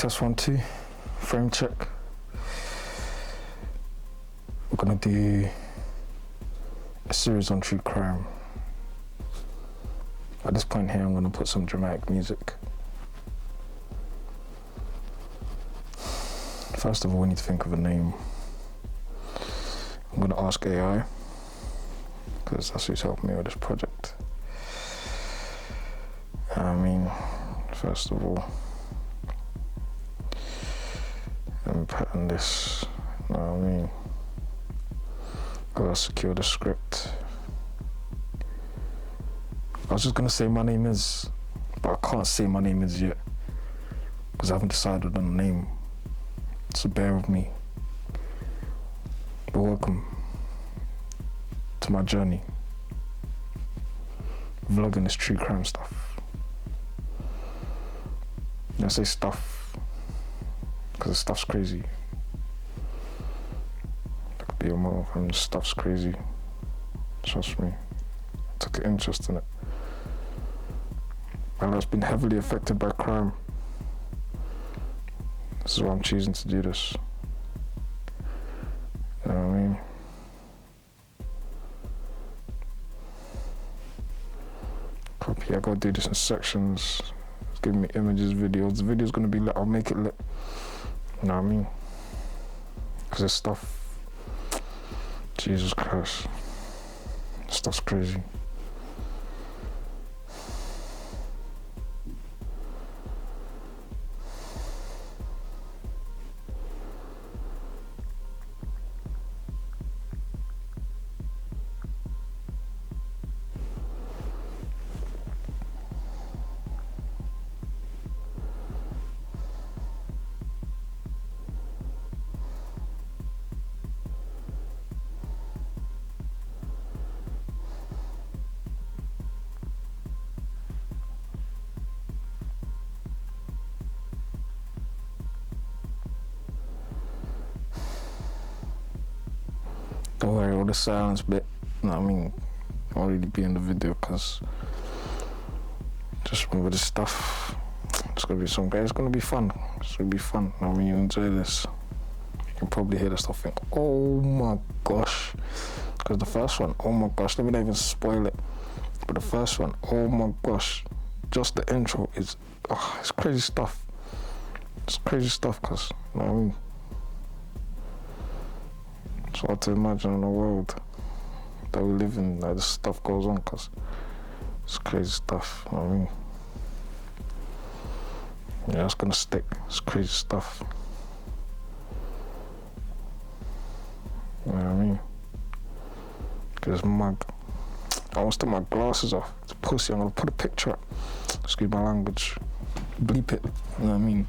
Test 1, 2, frame check. We're gonna do a series on true crime. At this point here, I'm gonna put some dramatic music. First of all, we need to think of a name. I'm gonna ask AI, because that's who's helped me with this project. First of all, let me pattern this, you know what I mean? Gotta secure the script. I was just gonna say my name is, but I can't say my name is yet, because I haven't decided on a name, so bear with me. But welcome to my journey, vlogging this true crime stuff. I say stuff because the stuff's crazy. That could be a more, stuff's crazy. Trust me. I took an interest in it. And it's been heavily affected by crime. This is why I'm choosing to do this. You know what I mean? Copy, I gotta do this in sections. Give me images, videos. The video's gonna be lit, I'll make it lit. You know what I mean? Because this stuff, Jesus Christ, this stuff's crazy. Don't worry, all the silence bit, you know what I mean? I'll really be in the video because just remember this stuff. It's gonna be it's gonna be fun. It's gonna be fun. I mean, you enjoy this. You can probably hear the stuff think, oh my gosh. Because the first one, oh my gosh, let me not even spoil it. But the first one, oh my gosh, just the intro is, it's crazy stuff. It's crazy stuff because, you know what I mean? It's hard to imagine in a world that we live in, that this stuff goes on, because it's crazy stuff, you know what I mean? Yeah, it's gonna stick. It's crazy stuff. You know what I mean? Get this mug. I want to take my glasses off. It's pussy. I'm gonna put a picture up. Excuse my language. Bleep it. You know what I mean?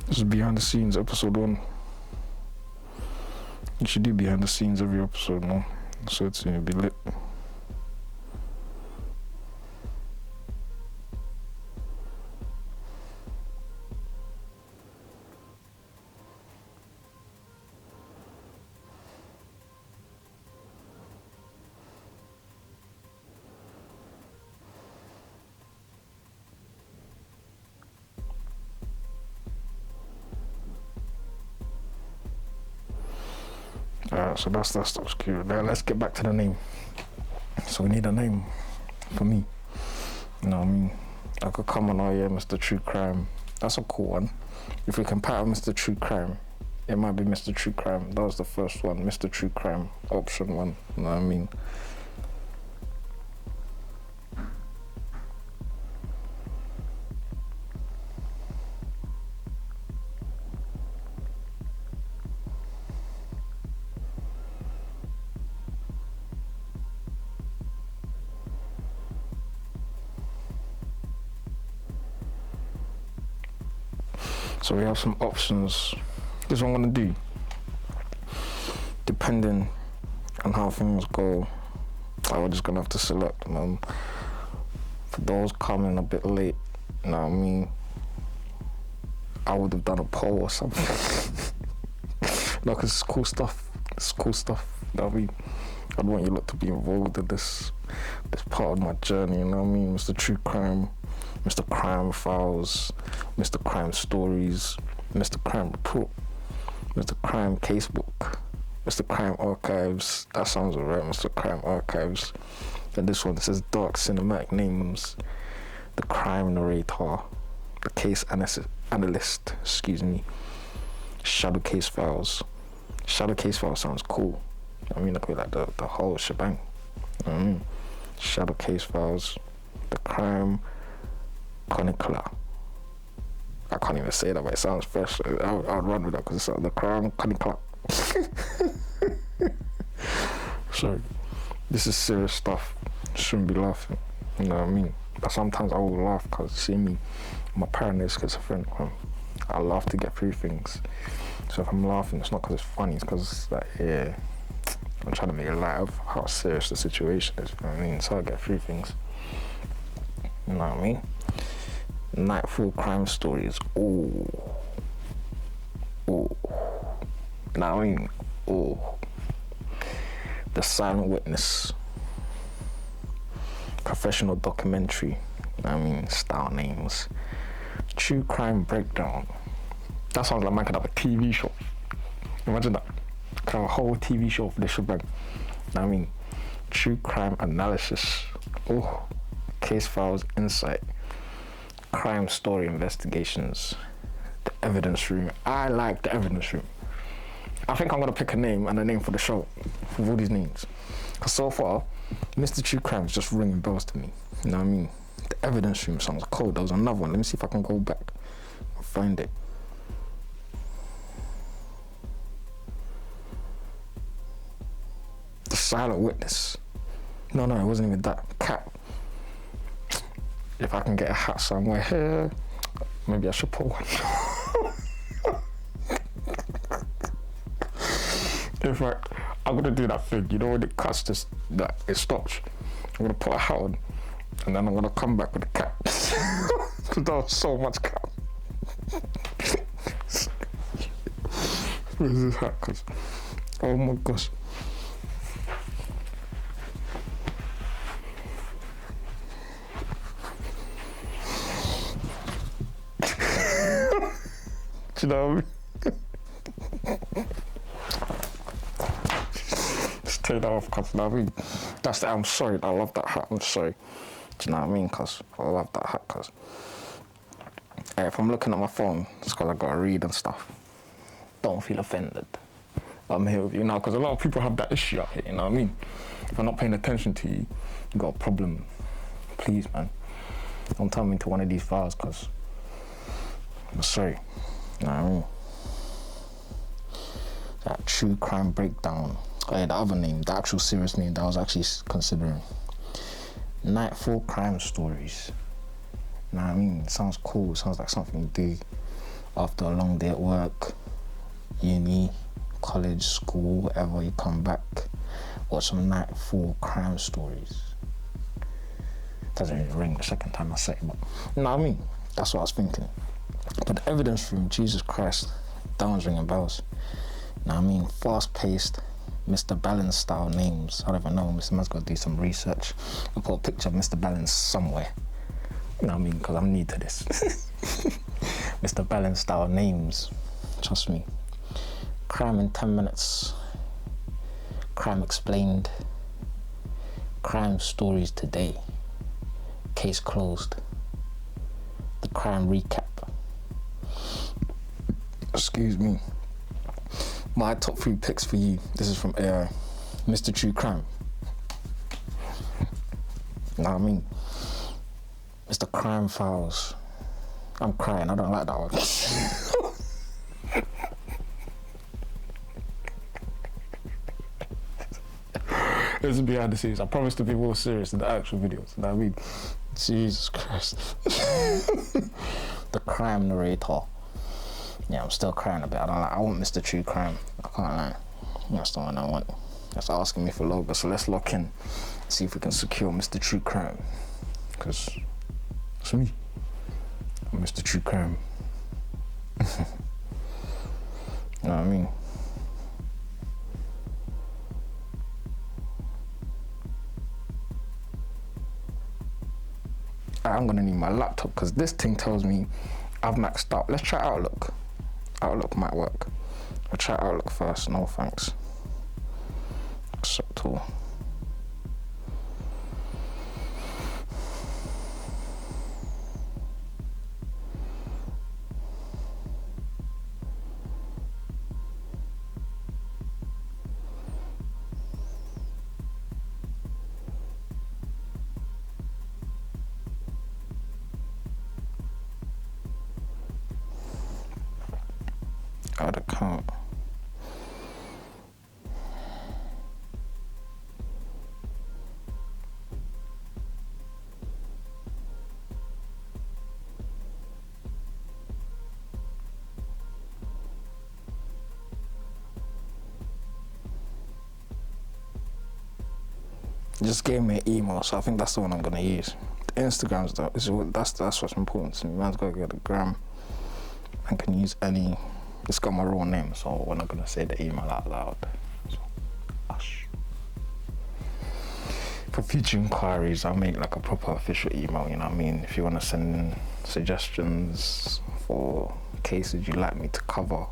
This is behind the scenes, episode 1. You should do behind the scenes every episode, no? So it's gonna be lit. Alright, so that's cute. Now let's get back to the name. So we need a name for me. You know what I mean? I could come on, oh yeah, Mr. True Crime. That's a cool one. If we can pattern Mr. True Crime, it might be Mr. True Crime. That was the first one, Mr. True Crime, option 1. You know what I mean? So we have some options. This is what I'm gonna do. Depending on how things go, we're just gonna have to select, man. For those coming a bit late, you know what I mean? I would have done a poll or something. No, because it's cool stuff. It's cool stuff. You know what I mean? I'd want you lot to be involved in this part of my journey, you know what I mean? Mr. True Crime, Mr. Crime Files, Mr. Crime Stories, Mr. Crime Report, Mr. Crime Casebook, Mr. Crime Archives. That sounds alright, Mr. Crime Archives. And this one says Dark Cinematic Names, the Crime Narrator, the Case Analyst, Shadow Case Files. Shadow Case Files sounds cool. I mean, look at like the whole shebang. Shadow Case Files, the Crime Chronicler. I can't even say that, but it sounds fresh. I'll run with that because it's the Crime Chronicler. Sorry, this is serious stuff. Shouldn't be laughing. You know what I mean? But sometimes I will laugh because, see me, I'm a paranoid schizophrenic. I laugh to get through things. So if I'm laughing, it's not because it's funny. It's because like, yeah, I'm trying to make it light of how serious the situation is. You know what I mean? So I get through things. You know what I mean? Nightfall crime stories. Ooh. You know what I mean? Ooh. The Silent Witness. Professional documentary. You know what I mean? Style names. True Crime Breakdown. That sounds like man could have a TV show. Imagine that. Could have a whole TV show for this shebang. You know what I mean? True Crime Analysis. Oh. Case Files Insight. Crime Story Investigations. The Evidence Room. I like the Evidence Room. I think I'm gonna pick a name and a name for the show. For all these names. Because so far, Mr. True Crime is just ringing bells to me. You know what I mean? The Evidence Room sounds cold. There was another one. Let me see if I can go back and find it. The Silent Witness. No, it wasn't even that. Cat. If I can get a hat somewhere here, maybe I should put one. In fact, I'm gonna do that thing. You know when it cuts this, that it stops. I'm gonna put a hat on, and then I'm gonna come back with a cap. Because there was so much cap. Where's this hat? Cause, oh my gosh. Do you know what I mean? Just take that off, cause you know what I mean? That's the, I'm sorry, I love that hat, I'm sorry. Do you know what I mean? Cause I love that hat, cause if I'm looking at my phone, it's cause I gotta read and stuff. Don't feel offended. I'm here with you now, cause a lot of people have that issue out here, you know what I mean? If I'm not paying attention to you, you got a problem. Please, man. Don't turn me into one of these files, cause I'm sorry. You know what I mean? That True Crime Breakdown. Oh yeah, the other name, the actual serious name that I was actually considering. Nightfall Crime Stories. You know what I mean? It sounds cool. It sounds like something you do after a long day at work, uni, college, school, whatever. You come back, watch some Nightfall Crime Stories. Doesn't really ring the second time I say it, but you know what I mean? That's what I was thinking. But the Evidence Room, Jesus Christ, that one's ringing bells. You know what I mean? Fast-paced, Mr. Balance style names. I don't even know, Mr. Man's got to do some research. I'll put a picture of Mr. Balance somewhere. You know what I mean? Because I'm new to this. Mr. Balance style names. Trust me. Crime in 10 minutes. Crime Explained. Crime Stories Today. Case Closed. The Crime Recap. Excuse me. My top 3 picks for you. This is from AI. Mr. True Crime. You know what I mean? Mr. Crime Files. I'm crying, I don't like that one. This is behind the scenes. I promise to be more serious in the actual videos. You know what I mean? Jesus Christ. The Crime Narrator. Yeah, I'm still crying a bit. I want Mr. True Crime. I can't lie. That's the one I want. That's asking me for logo. So let's lock in, see if we can secure Mr. True Crime. Because it's me. I'm Mr. True Crime. You know what I mean? I'm gonna need my laptop because this thing tells me I've maxed out. Let's try Outlook. Outlook might work. I'll try Outlook first. No thanks. Accept all. Add account. Just gave me an email, so I think that's the one I'm gonna use. The Instagrams though, that's what's important to me. Man's gotta get the gram. I can use any. It's got my real name, so we're not gonna say the email out loud. So, hush. For future inquiries, I'll make like a proper official email. You know what I mean? If you wanna send in suggestions for cases you'd like me to cover,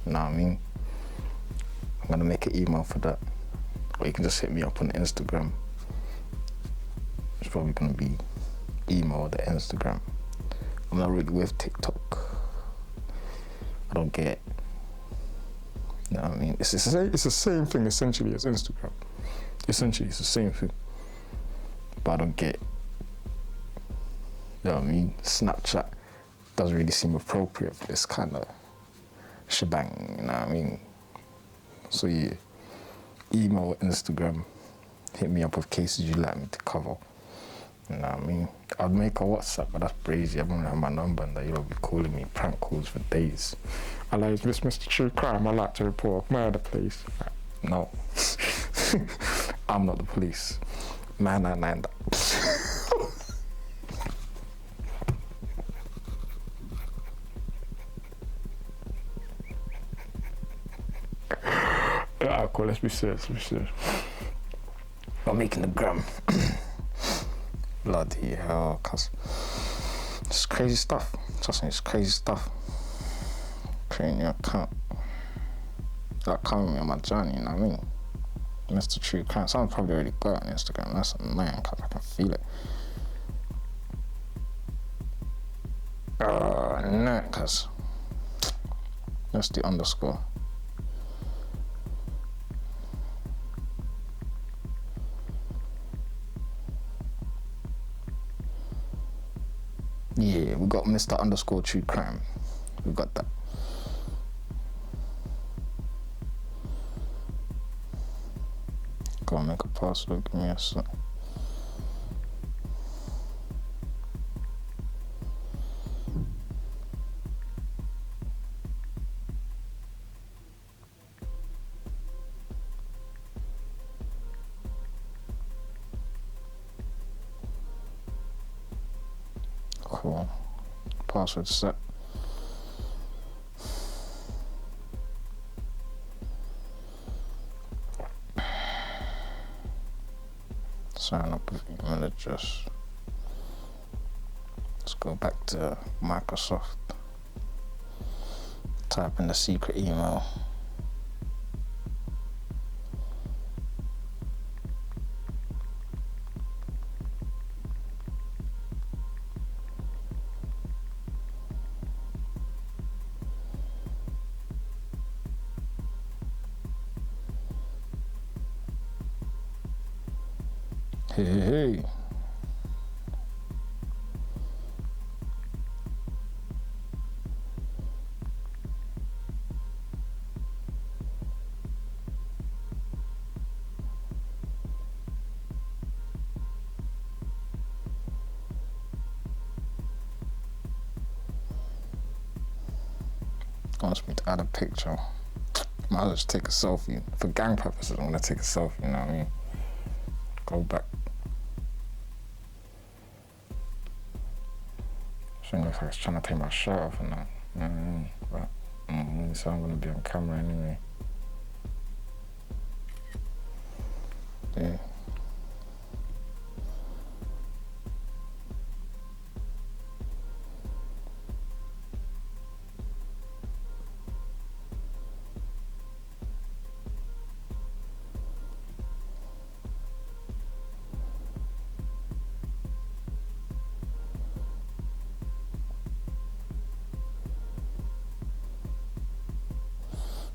you know what I mean? I'm gonna make an email for that. Or you can just hit me up on Instagram. It's probably gonna be email or the Instagram. I'm not really with TikTok. I don't get it. You know what I mean? It's the same thing essentially as Instagram. Essentially, it's the same thing. But I don't get it. You know what I mean? Snapchat doesn't really seem appropriate for this kind of shebang, you know what I mean? So yeah. Email, Instagram, hit me up with cases you'd like me to cover. You know what I mean? I'd make a WhatsApp, but that's crazy. Everyone have my number and you'll be calling me prank calls for days. I like this Mr. True Crime, I like to report murder, please. No. I'm not the police. 999. Alright, cool, let's be serious. I'm making the gram. Bloody hell, cuz. It's crazy stuff. Trust me, it's crazy stuff. Creating your account. Like, coming me on my journey, you know what I mean? Mr. True Crime. Someone's probably already got it on Instagram. That's annoying, cuz I can feel it. No, cuz. Let's do underscore. Yeah, we got Mr. Underscore True Crime. We got that. Go and make a password. Give me a sec. Cool. Password set. Sign up with email address. Let's go back to Microsoft. Type in the secret email. Hey. Wants me to add a picture. might as well just take a selfie. For gang purposes, I'm gonna take a selfie, you know what I mean? Go back. Shouldn't look like I was trying to take my shirt off and that, you know what I mean? But so I'm gonna be on camera anyway. Yeah.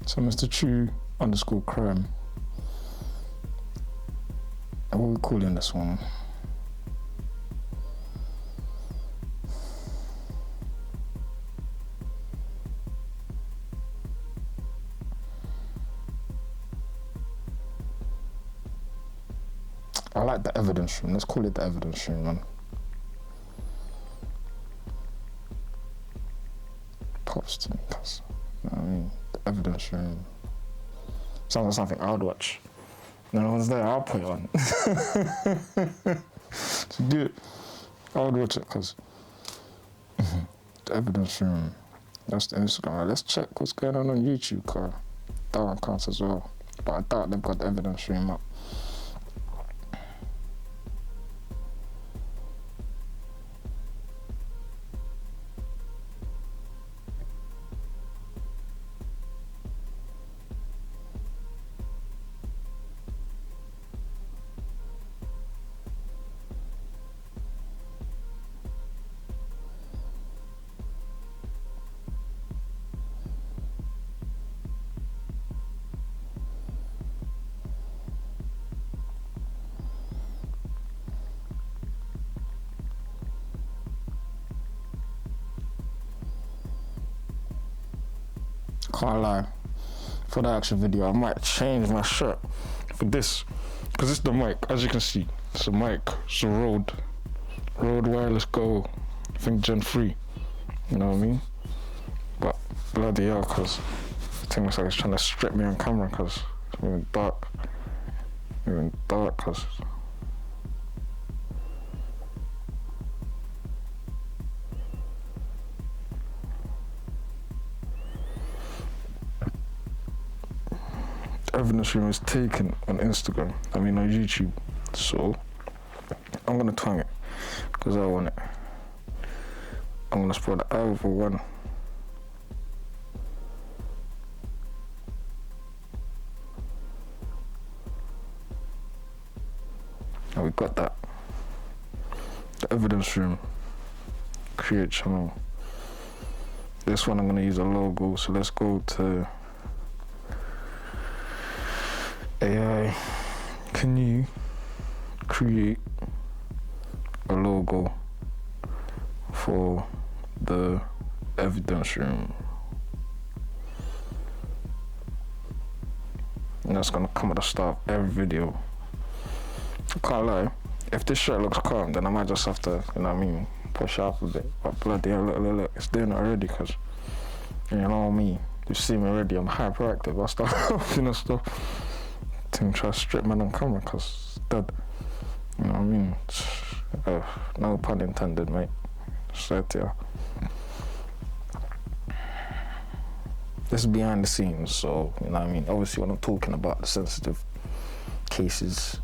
So Mr. True _crime. What are we calling this one? I like the evidence room. Let's call it the evidence room, man. Pops to me, cuz. You know what I mean? The evidence room. Sounds like something I would watch. No one's there, I'll put it on. To do it, I would watch it, cuz. The evidence room. That's the Instagram. Let's check what's going on YouTube, cuz. That one counts as well. But I doubt they've got the evidence room up. Can't lie, for the actual video I might change my shirt for this, because it's the mic. As you can see, it's a mic, it's a Rode Wireless Go, I think Gen 3, you know what I mean? But bloody hell, cause it looks like it's trying to strip me on camera, cause it's moving dark, cause evidence room is taken on Instagram, on YouTube. So I'm gonna twang it because I want it. I'm gonna spell the Ev1. And we got that. The evidence room. Create channel. This one I'm gonna use a logo, so let's go to AI. Can you create a logo for the evidence room? And that's gonna come at the start of every video. I can't lie, if this shirt looks calm, then I might just have to, you know what I mean, push up a bit. But bloody hell, look, it's doing it already, because, you know me, you see me already, I'm hyperactive. I start laughing and stuff. Try to strip man on camera, because it's dead. You know what I mean? No pun intended, mate. Straight to you. This is behind the scenes, so, you know what I mean? Obviously, when I'm talking about the sensitive cases,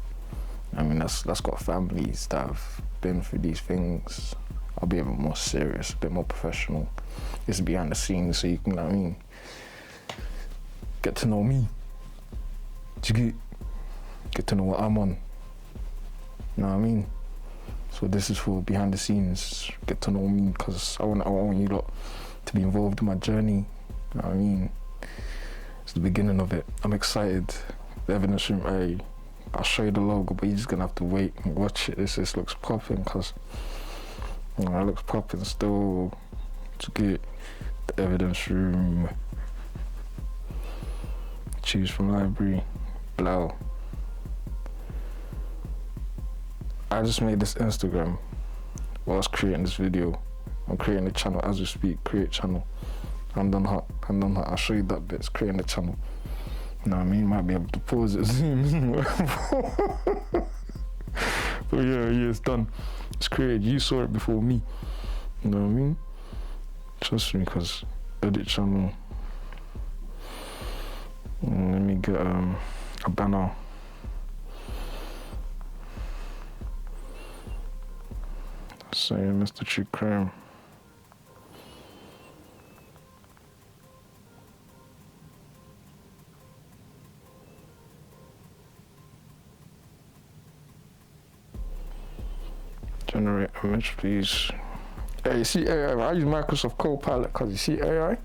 I mean, that's got families that have been through these things. I'll be a bit more serious, a bit more professional. This is behind the scenes, so you can, you know what I mean, get to know me. Get to know what I'm on. You know what I mean? So this is for behind the scenes. Get to know me, because I want you lot to be involved in my journey. You know what I mean? It's the beginning of it. I'm excited. The evidence room, I'll show you the logo, but you're just gonna have to wait and watch it. This looks popping, because you know, it looks popping still. To get the evidence room, choose from library, blow. I just made this Instagram whilst creating this video. I'm creating a channel as we speak. Create channel. Hand on heart. I'll show you that bit. It's creating the channel. You know what I mean? Might be able to pause it, zoom. But yeah, it's done. It's created. You saw it before me. You know what I mean? Trust me, cause edit channel. Let me get a banner. Say Mr. True Crime. Generate image, please. Hey, you see AI? I use Microsoft Copilot because you see AI.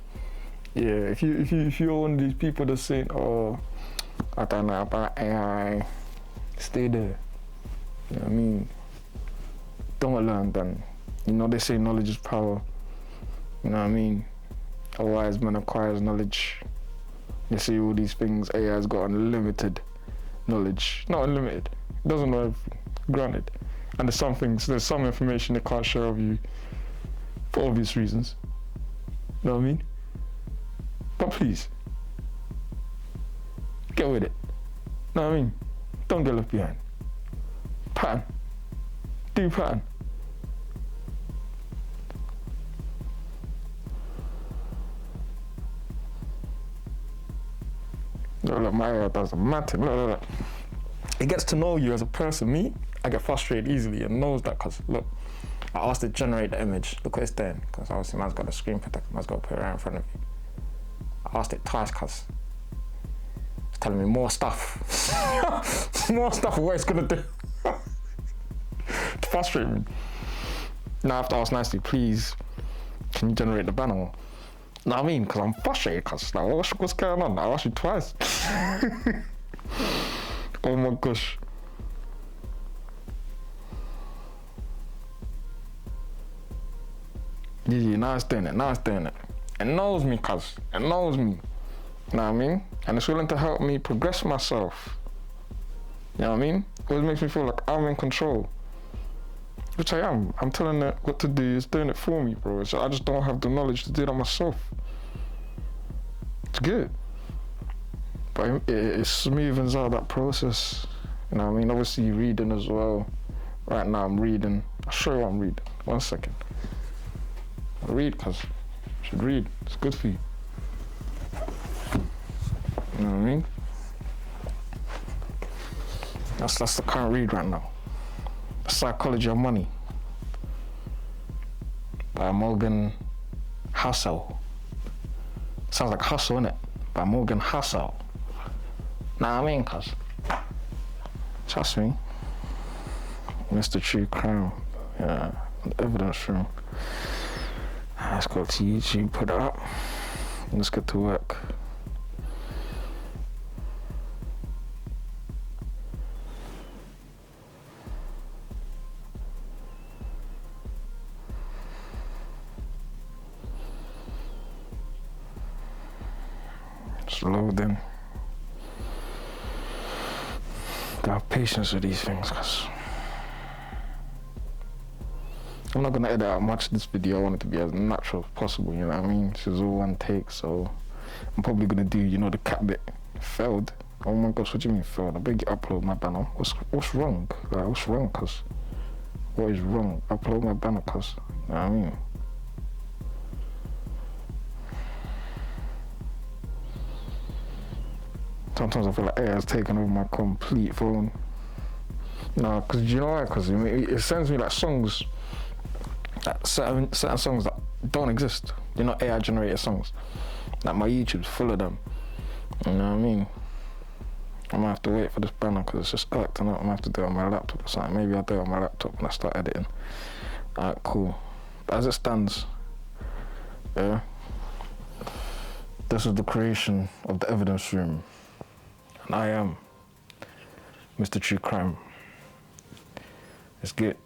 Yeah, if you're one of these people that's saying, "Oh, I don't know about AI," stay there. You know what I mean? Don't learn then. You know they say knowledge is power. You know what I mean? A wise man acquires knowledge. They say all these things. AI's got unlimited knowledge. Not unlimited. It doesn't know everything. Granted. And there's some information they can't share with you for obvious reasons. You know what I mean? But please, get with it. You know what I mean? Don't get left behind. Pattern. Do pattern. Look, my AI does a mad thing. Look. It gets to know you as a person. Me, I get frustrated easily and knows that because, look, I asked it to generate the image. Look what it's doing. Because obviously man's got a screen protector. Man's got to put it right in front of you. I asked it twice because it's telling me more stuff. More stuff of what it's going to do. To frustrate me. Now I have to ask nicely, please, can you generate the banner? Know what I mean? Because I'm frustrated because like, what's going on? I asked you twice. Oh my gosh. Yeah, now it's doing it. It knows me, cuz. It knows me. You know what I mean? And it's willing to help me progress myself. You know what I mean? It always makes me feel like I'm in control. Which I am. I'm telling it what to do. It's doing it for me, bro. So I just don't have the knowledge to do that myself. It's good. But it smoothens out that process. You know what I mean? Obviously reading as well. Right now I'm reading. I'll show you what I'm reading. 1 second. I read because you should read. It's good for you. You know what I mean? That's the current read right now. The Psychology of Money by Morgan Housel. Sounds like hustle, innit? By Morgan Housel. Nah, I mean, cuz. Trust me. Mr. True Crime. Yeah, evidence room. Let's go to YouTube, put it up. Let's get to work. Just loading. Gotta have patience with these things, cause I'm not gonna edit out much of this video. I want it to be as natural as possible, you know what I mean? This is all one take, so I'm probably gonna do, you know, the cat bit. Failed. Oh my gosh, what do you mean failed? I beg you upload my banner. What's wrong? Like, what's wrong, cuz? What is wrong? Upload my banner, cuz. You know what I mean? Sometimes I feel like AI's taking over my complete phone. No, because you know why? Because it sends me like songs, like certain songs that don't exist. They're not AI generated songs. Like my YouTube's full of them. You know what I mean? I might have to wait for this banner because it's just acting up. I might have to do it on my laptop or something. Maybe I'll do it on my laptop when I start editing. Alright, cool. But as it stands, yeah, this is the creation of the evidence room. And I am Mr. True Crime. Let's get